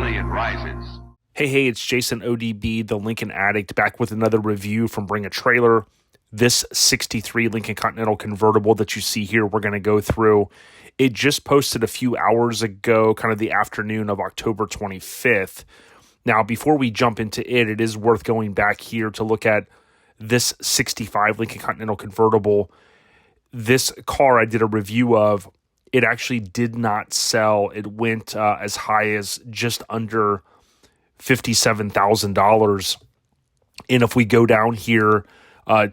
Trillion rises. Hey, it's Jason ODB, the Lincoln Addict, back with another review from Bring a Trailer. This 63 Lincoln Continental Convertible that you see here, we're going to go through. It just posted a few hours ago, kind of the afternoon of October 25th. Now, before we jump into it, it is worth going back here to look at this 65 Lincoln Continental Convertible. This car I did a review of, it actually did not sell. It went as high as just under $57,000. And if we go down here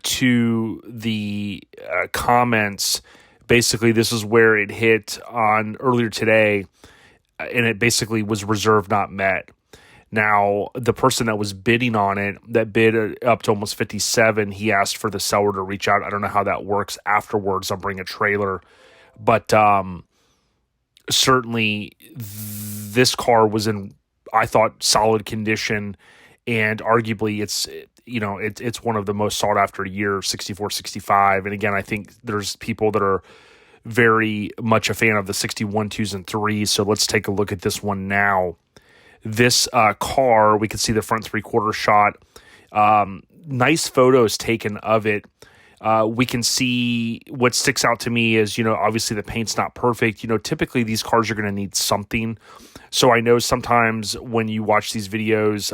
to the comments, basically this is where it hit on earlier today, and it basically was reserved not met. Now, the person that was bidding on it, that bid up to almost 57, he asked for the seller to reach out. I don't know how that works afterwards on Bring a Trailer, but certainly this car was in, I thought, solid condition, and arguably it's one of the most sought after year, 64, 65. And again, I think there's people that are very much a fan of the 61, 2s, and 3s. So let's take a look at this one now. This car, we can see the front three-quarter shot. Nice photos taken of it. We can see what sticks out to me is, obviously the paint's not perfect. Typically these cars are going to need something. So I know sometimes when you watch these videos,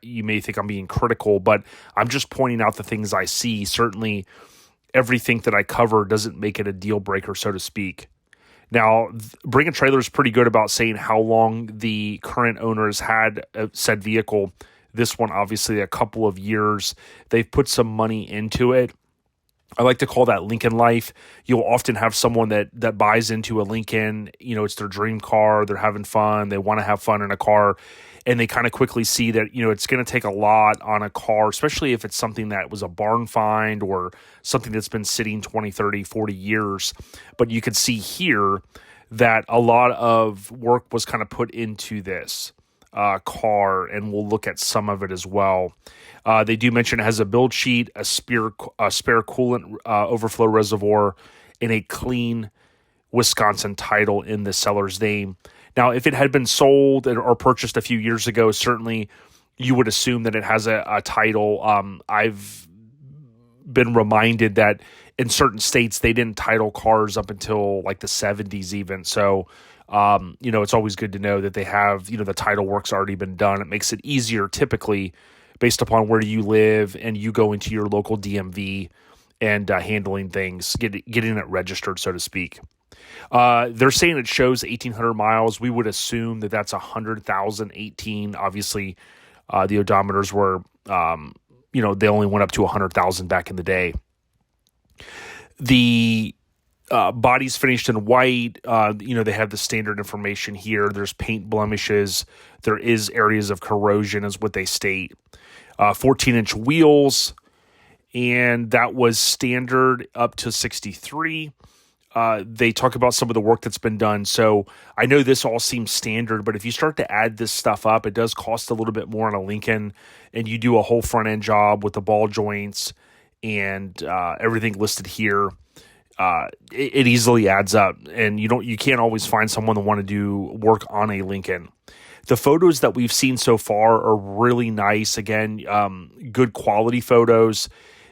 you may think I'm being critical, but I'm just pointing out the things I see. Certainly everything that I cover doesn't make it a deal breaker, so to speak. Now, Bring a Trailer is pretty good about saying how long the current owner has had said vehicle. This one, obviously, a couple of years. They've put some money into it. I like to call that Lincoln life. You'll often have someone that buys into a Lincoln. It's their dream car. They're having fun. They want to have fun in a car. And they kind of quickly see that, it's going to take a lot on a car, especially if it's something that was a barn find or something that's been sitting 20, 30, 40 years. But you can see here that a lot of work was kind of put into this car, and we'll look at some of it as well. They do mention it has a build sheet, a spare coolant overflow reservoir, and a clean Wisconsin title in the seller's name. Now, if it had been sold or purchased a few years ago, certainly you would assume that it has a title. I've been reminded that in certain states, they didn't title cars up until like the 70s even. So, it's always good to know that they have, the title work's already been done. It makes it easier typically based upon where you live and you go into your local DMV and handling things, getting it registered, so to speak. They're saying it shows 1,800 miles. We would assume that that's 100,018. Obviously, the odometers were, they only went up to 100,000 back in the day. The body's finished in white. They have the standard information here. There's paint blemishes. There is areas of corrosion, is what they state. 14-inch wheels, and that was standard up to 63. They talk about some of the work that's been done. So I know this all seems standard, but if you start to add this stuff up, it does cost a little bit more on a Lincoln, and you do a whole front end job with the ball joints and everything listed here. It easily adds up, and you can't always find someone that want to do work on a Lincoln. The photos that we've seen so far are really nice. Again, good quality photos.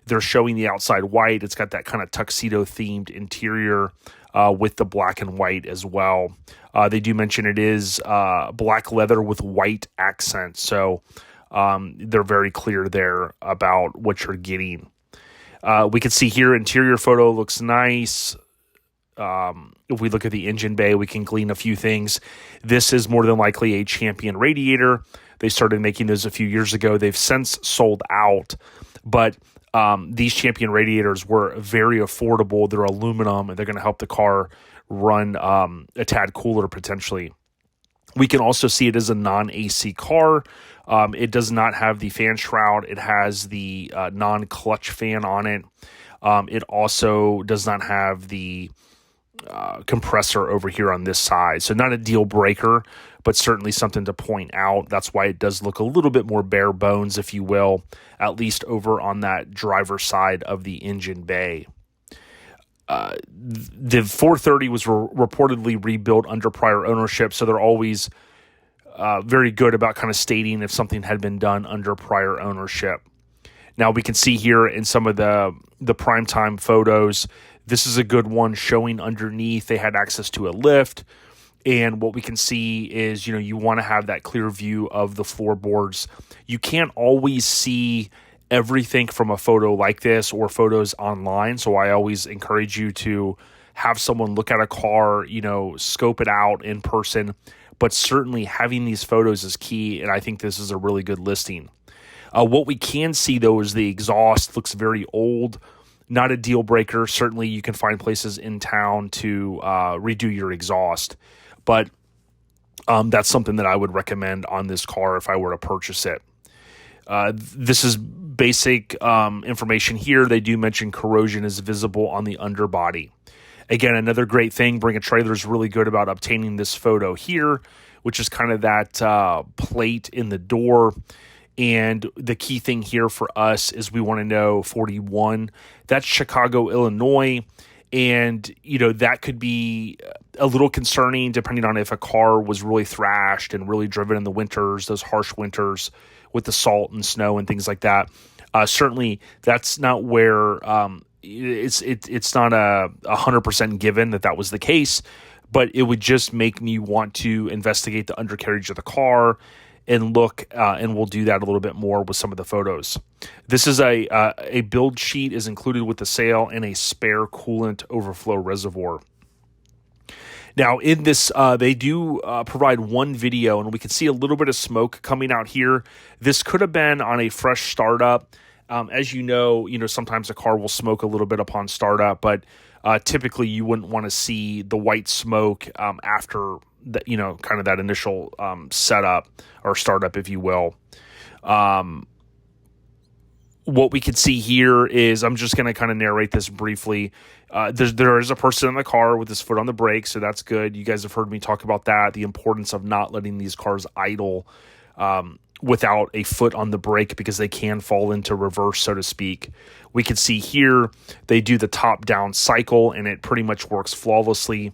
They're showing the outside white. It's got that kind of tuxedo-themed interior with the black and white as well. They do mention it is black leather with white accents, so they're very clear there about what you're getting. We can see here interior photo looks nice. If we look at the engine bay, we can glean a few things. This is more than likely a Champion radiator. They started making those a few years ago. They've since sold out, but these Champion radiators were very affordable. They're aluminum, and they're going to help the car run a tad cooler potentially. We can also see it as a non-AC car. It does not have the fan shroud. It has the non-clutch fan on it. It also does not have the compressor over here on this side. So not a deal breaker, but certainly something to point out. That's why it does look a little bit more bare bones, if you will, at least over on that driver's side of the engine bay. The 430 was reportedly rebuilt under prior ownership, so they're always very good about kind of stating if something had been done under prior ownership. Now we can see here in some of the primetime photos, this is a good one showing underneath they had access to a lift. And what we can see is, you want to have that clear view of the floorboards. You can't always see everything from a photo like this or photos online. So I always encourage you to have someone look at a car, scope it out in person. But certainly having these photos is key. And I think this is a really good listing. What we can see, though, is the exhaust looks very old. Not a deal breaker. Certainly you can find places in town to redo your exhaust. But that's something that I would recommend on this car if I were to purchase it. This is basic information here. They do mention corrosion is visible on the underbody. Again, another great thing, Bring a Trailer is really good about obtaining this photo here, which is kind of that plate in the door. And the key thing here for us is we want to know 41. That's Chicago, Illinois. And, that could be a little concerning depending on if a car was really thrashed and really driven in the winters, those harsh winters with the salt and snow and things like that. Certainly, that's not where it's not 100% given that was the case, but it would just make me want to investigate the undercarriage of the car and look, and we'll do that a little bit more with some of the photos. This is a build sheet is included with the sale and a spare coolant overflow reservoir. Now, in this, they do provide one video, and we can see a little bit of smoke coming out here. This could have been on a fresh startup. As you know, sometimes a car will smoke a little bit upon startup, but typically you wouldn't want to see the white smoke after that, kind of that initial setup or startup, if you will. What we can see here is, I'm just going to kind of narrate this briefly. There is a person in the car with his foot on the brake, so that's good. You guys have heard me talk about that, the importance of not letting these cars idle without a foot on the brake, because they can fall into reverse, so to speak. We can see here they do the top-down cycle, and it pretty much works flawlessly.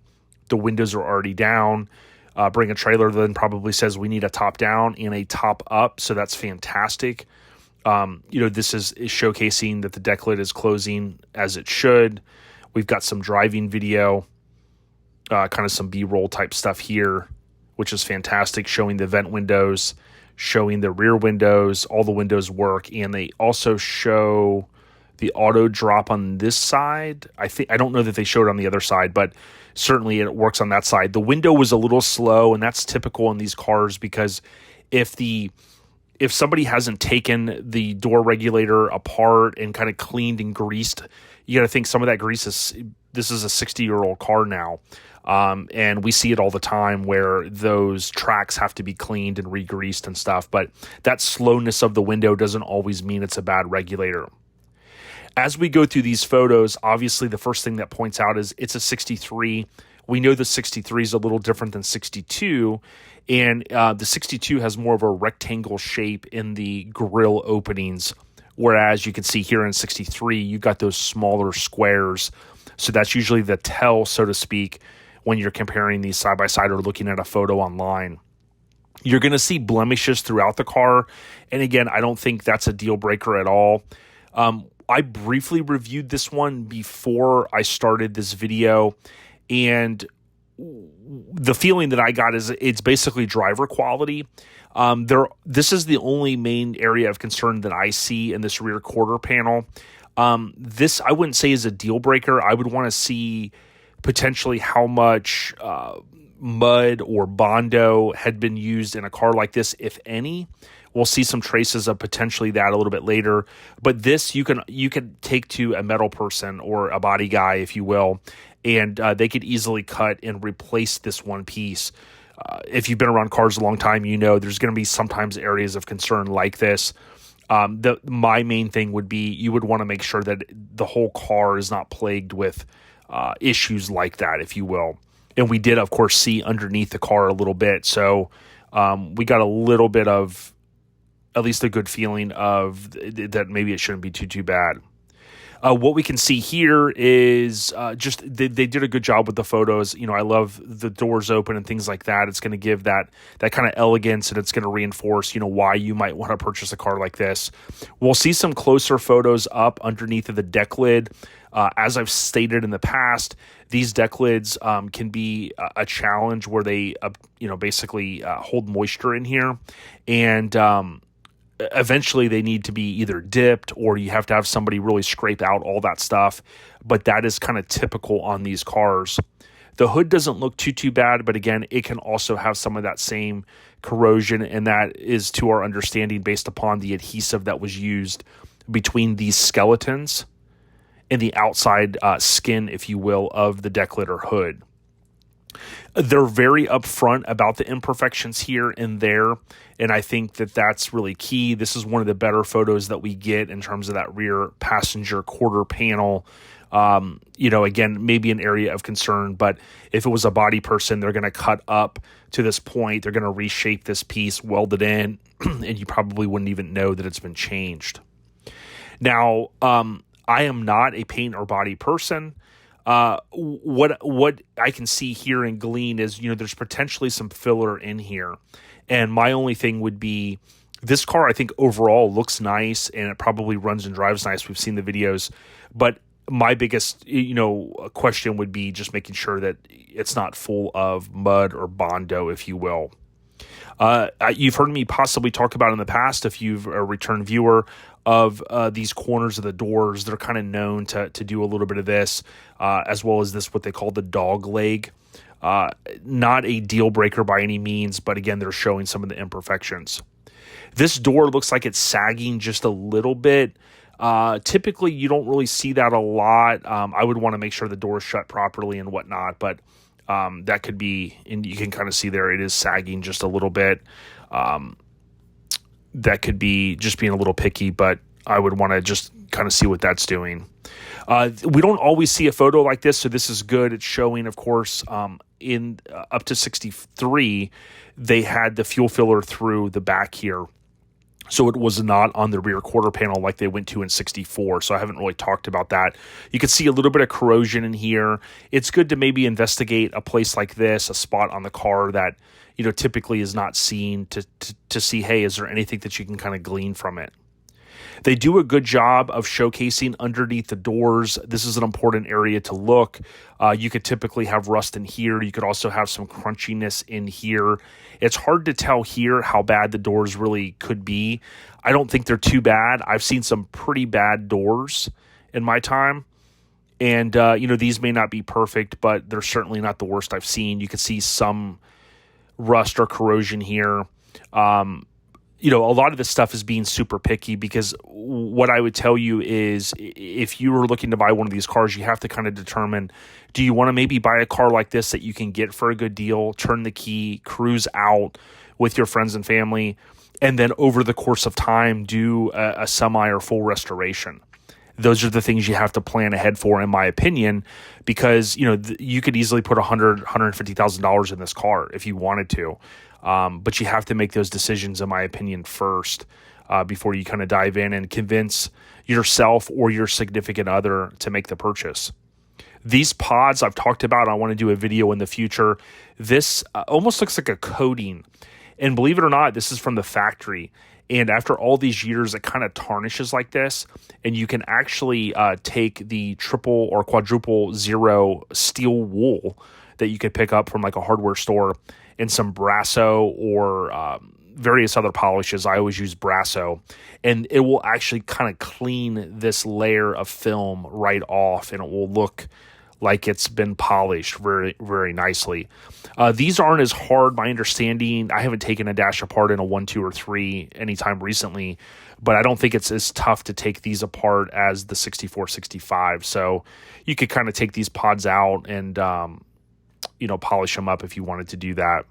The windows are already down. Bring a Trailer then probably says we need a top down and a top up, so that's fantastic. This is showcasing that the deck lid is closing as it should. We've got some driving video, kind of some B-roll type stuff here, which is fantastic, showing the vent windows, showing the rear windows, all the windows work, and they also show the auto drop on this side. I don't know that they showed on the other side, but certainly it works on that side. The window was a little slow, and that's typical in these cars, because if somebody hasn't taken the door regulator apart and kind of cleaned and greased, you got to think some of that grease this is a 60-year-old car now. And we see it all the time where those tracks have to be cleaned and re-greased and stuff. But that slowness of the window doesn't always mean it's a bad regulator. As we go through these photos, obviously the first thing that points out is it's a 63. We know the 63 is a little different than 62, and the 62 has more of a rectangle shape in the grille openings, whereas you can see here in 63, you got those smaller squares. So that's usually the tell, so to speak, when you're comparing these side by side or looking at a photo online. You're going to see blemishes throughout the car, and again, I don't think that's a deal breaker at all. I briefly reviewed this one before I started this video, and the feeling that I got is it's basically driver quality. This is the only main area of concern that I see in this rear quarter panel. This I wouldn't say is a deal breaker. I would want to see potentially how much mud or Bondo had been used in a car like this, if any. We'll see some traces of potentially that a little bit later. But this you can take to a metal person or a body guy, if you will, and they could easily cut and replace this one piece. If you've been around cars a long time, you know there's going to be sometimes areas of concern like this. My main thing would be you would want to make sure that the whole car is not plagued with issues like that, if you will. And we did, of course, see underneath the car a little bit. So we got a little bit of at least a good feeling of that maybe it shouldn't be too bad. What we can see here is just they did a good job with the photos. I love the doors open and things like that. It's going to give that kind of elegance, and it's going to reinforce, why you might want to purchase a car like this. We'll see some closer photos up underneath of the deck lid. As I've stated in the past, these deck lids can be a challenge where they, basically hold moisture in here, and eventually they need to be either dipped, or you have to have somebody really scrape out all that stuff. But that is kind of typical on these cars. The hood doesn't look too bad, but again, it can also have some of that same corrosion, and that is, to our understanding, based upon the adhesive that was used between these skeletons and the outside skin, if you will, of the deck lid or hood. They're very upfront about the imperfections here and there, and I think that that's really key. This is one of the better photos that we get in terms of that rear passenger quarter panel. Again, maybe an area of concern, but if it was a body person, they're going to cut up to this point. They're going to reshape this piece, weld it in, and you probably wouldn't even know that it's been changed. Now, I am not a paint or body person. What I can see here and glean is, there's potentially some filler in here. And my only thing would be, this car, I think overall looks nice, and it probably runs and drives nice. We've seen the videos, but my biggest, question would be just making sure that it's not full of mud or Bondo, if you will. You've heard me possibly talk about in the past, if you've a return viewer, of these corners of the doors. They're kind of known to do a little bit of this, as well as this, what they call the dog leg. Not a deal breaker by any means, but again, they're showing some of the imperfections. This door looks like it's sagging just a little bit. Typically, you don't really see that a lot. I would want to make sure the door is shut properly and whatnot, but that could be, and you can kind of see there, it is sagging just a little bit. That could be just being a little picky, but I would want to just kind of see what that's doing. We don't always see a photo like this, so this is good. It's showing, of course, in up to 63, they had the fuel filler through the back here. So it was not on the rear quarter panel like they went to in 64. So I haven't really talked about that. You can see a little bit of corrosion in here. It's good to maybe investigate a place like this, a spot on the car that, typically is not seen, to see, hey, is there anything that you can kind of glean from it? They do a good job of showcasing underneath the doors. This is an important area to look. You could typically have rust in here. You could also have some crunchiness in here. It's hard to tell here how bad the doors really could be. I don't think they're too bad. I've seen some pretty bad doors in my time. And, these may not be perfect, but they're certainly not the worst I've seen. You can see some rust or corrosion here. A lot of this stuff is being super picky, because what I would tell you is, if you were looking to buy one of these cars, you have to kind of determine, do you want to maybe buy a car like this that you can get for a good deal, turn the key, cruise out with your friends and family, and then over the course of time do a semi or full restoration? Those are the things you have to plan ahead for, in my opinion, because, you could easily put $150,000 in this car if you wanted to. But you have to make those decisions, in my opinion, first, before you kind of dive in and convince yourself or your significant other to make the purchase. These pods I've talked about, I want to do a video in the future. This almost looks like a coating. And believe it or not, this is from the factory. And after all these years, it kind of tarnishes like this. And you can actually take the triple or quadruple zero steel wool that you could pick up from like a hardware store, and some Brasso or various other polishes. I always use Brasso. And it will actually kind of clean this layer of film right off, and it will look like it's been polished very, very nicely. These aren't as hard, my understanding. I haven't taken a dash apart in a 1, 2, or 3 anytime recently, but I don't think it's as tough to take these apart as the 64, 65. So you could kind of take these pods out and, polish them up if you wanted to do that.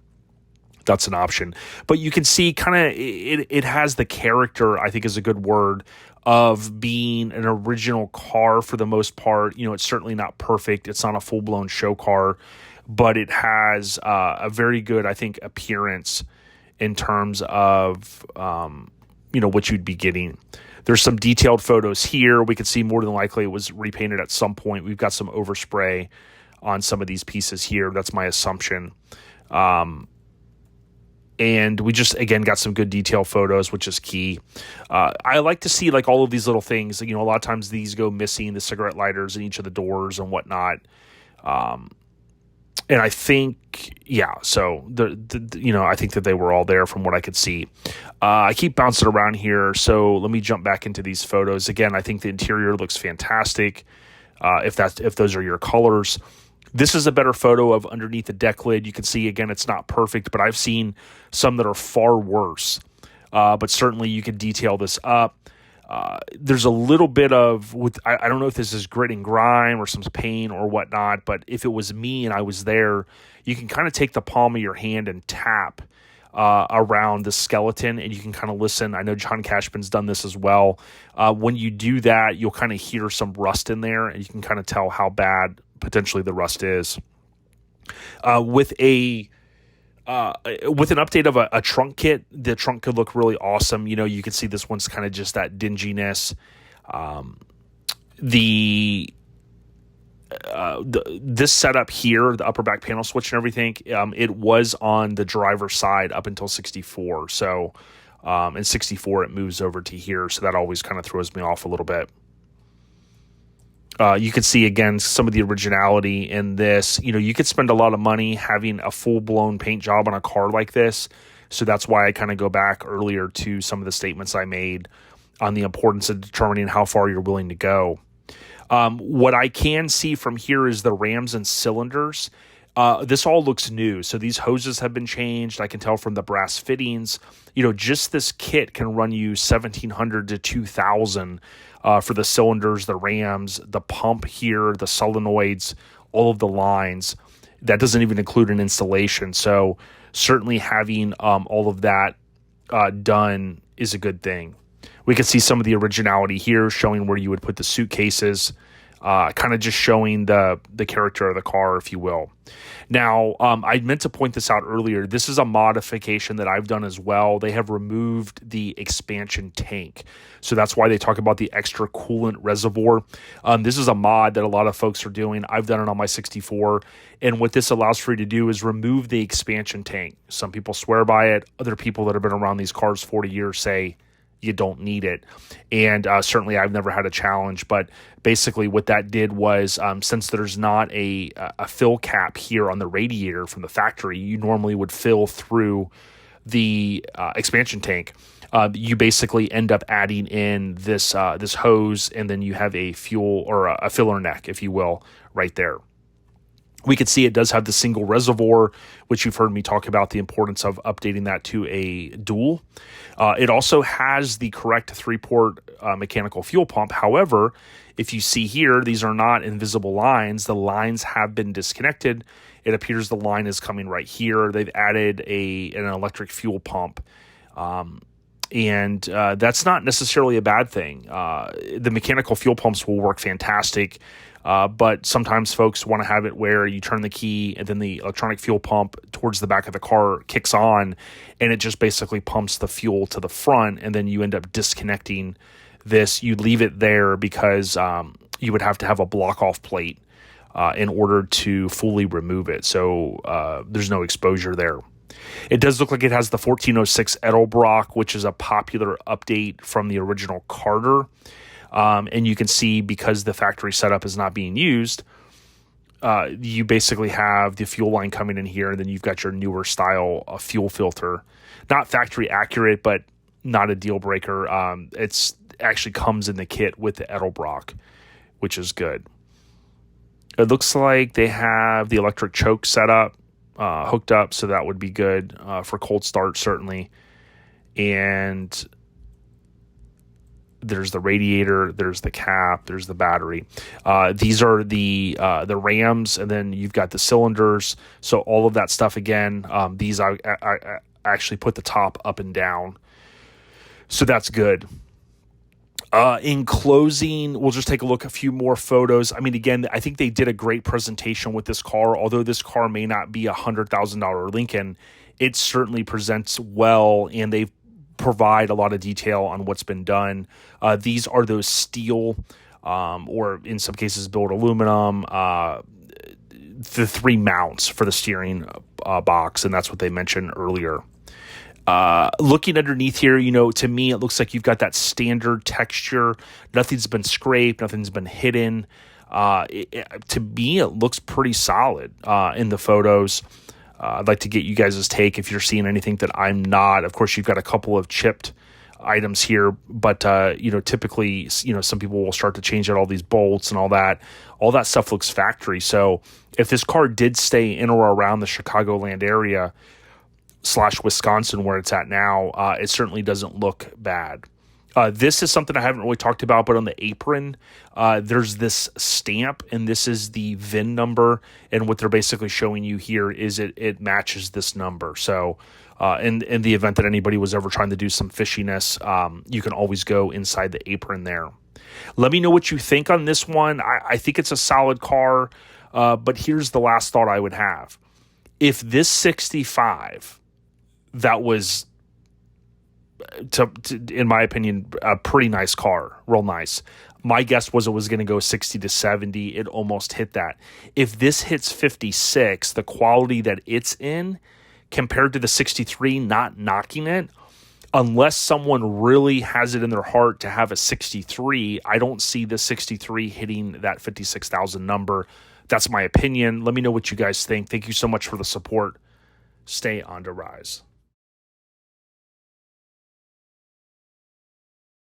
That's an option. But you can see kind of it has the character, I think is a good word, of being an original car for the most part. It's certainly not perfect. It's not a full-blown show car, but it has a very good, I think, appearance in terms of, what you'd be getting. There's some detailed photos here. We can see more than likely it was repainted at some point. We've got some overspray on some of these pieces here. That's my assumption. And we just, again, got some good detail photos, which is key. I like to see like all of these little things. A lot of times these go missing, the cigarette lighters in each of the doors and whatnot. And I think, so I think that they were all there from what I could see. I keep bouncing around here, so let me jump back into these photos. Again, I think the interior looks fantastic. If those are your colors. This is a better photo of underneath the deck lid. You can see, again, it's not perfect, but I've seen some that are far worse. But certainly you can detail this up. There's a little bit of, I don't know if this is grit and grime or some paint or whatnot, but if it was me and I was there, you can kind of take the palm of your hand and tap around the skeleton, and you can kind of listen. I know John Cashman's done this as well. When you do that, you'll kind of hear some rust in there, and you can kind of tell how bad potentially the rust is. With an update of a trunk kit, the trunk could look really awesome. You can see this one's kind of just that dinginess. This setup here, the upper back panel switch and everything, it was on the driver's side up until 64. So in 64, it moves over to here. So that always kind of throws me off a little bit. You can see, again, some of the originality in this. You could spend a lot of money having a full-blown paint job on a car like this. So that's why I kind of go back earlier to some of the statements I made on the importance of determining how far you're willing to go. What I can see from here is the rams and cylinders. This all looks new. So these hoses have been changed. I can tell from the brass fittings. Just this kit can run you $1,700 to $2,000 for the cylinders, the rams, the pump here, the solenoids, all of the lines. That doesn't even include an installation. So certainly having all of that done is a good thing. We can see some of the originality here, showing where you would put the suitcases, kind of just showing the character of the car, if you will. Now, I meant to point this out earlier. This is a modification that I've done as well. They have removed the expansion tank. So that's why they talk about the extra coolant reservoir. This is a mod that a lot of folks are doing. I've done it on my 64. And what this allows for you to do is remove the expansion tank. Some people swear by it. Other people that have been around these cars 40 years say you don't need it. And certainly I've never had a challenge, but basically what that did was, since there's not a fill cap here on the radiator from the factory, you normally would fill through the expansion tank. You basically end up adding in this hose, and then you have a fuel or a filler neck, if you will, right there. We can see it does have the single reservoir, which you've heard me talk about the importance of updating that to a dual. It also has the correct 3-port mechanical fuel pump. However, if you see here, these are not invisible lines. The lines have been disconnected. It appears the line is coming right here. They've added an electric fuel pump. And that's not necessarily a bad thing. The mechanical fuel pumps will work fantastic. But sometimes folks want to have it where you turn the key and then the electronic fuel pump towards the back of the car kicks on, and it just basically pumps the fuel to the front, and then you end up disconnecting this. You leave it there because you would have to have a block-off plate in order to fully remove it. So there's no exposure there. It does look like it has the 1406 Edelbrock, which is a popular update from the original Carter. And you can see, because the factory setup is not being used, you basically have the fuel line coming in here, and then you've got your newer style fuel filter. Not factory accurate, but not a deal breaker. It's actually comes in the kit with the Edelbrock, which is good. It looks like they have the electric choke set up, hooked up, so that would be good for cold start, certainly. And there's the radiator, there's the cap, there's the battery. These are the rams, and then you've got the cylinders. So all of that stuff, again, these I actually put the top up and down. So that's good. In closing, we'll just take a look at a few more photos. I mean, again, I think they did a great presentation with this car. Although this car may not be $100,000 Lincoln, it certainly presents well, and they've provide a lot of detail on what's been done. These are those steel, or in some cases built aluminum, the 3 mounts for the steering box, and that's what they mentioned earlier. Looking underneath here, to me, it looks like you've got that standard texture. Nothing's been scraped, nothing's been hidden. To me, it looks pretty solid in the photos. I'd like to get you guys' take if you're seeing anything that I'm not. Of course, you've got a couple of chipped items here, but typically, some people will start to change out all these bolts and all that. All that stuff looks factory. So if this car did stay in or around the Chicagoland area / Wisconsin where it's at now, it certainly doesn't look bad. This is something I haven't really talked about, but on the apron, there's this stamp, and this is the VIN number. And what they're basically showing you here is it matches this number. So in the event that anybody was ever trying to do some fishiness, you can always go inside the apron there. Let me know what you think on this one. I think it's a solid car, but here's the last thought I would have. If this 65, that was, in my opinion, a pretty nice car, real nice. My guess was it was going to go 60 to 70. It almost hit that. If this hits 56, the quality that it's in compared to the 63, not knocking it, unless someone really has it in their heart to have a 63, I don't see the 63 hitting that 56,000 number. That's my opinion. Let me know what you guys think. Thank you so much for the support. Stay on the rise.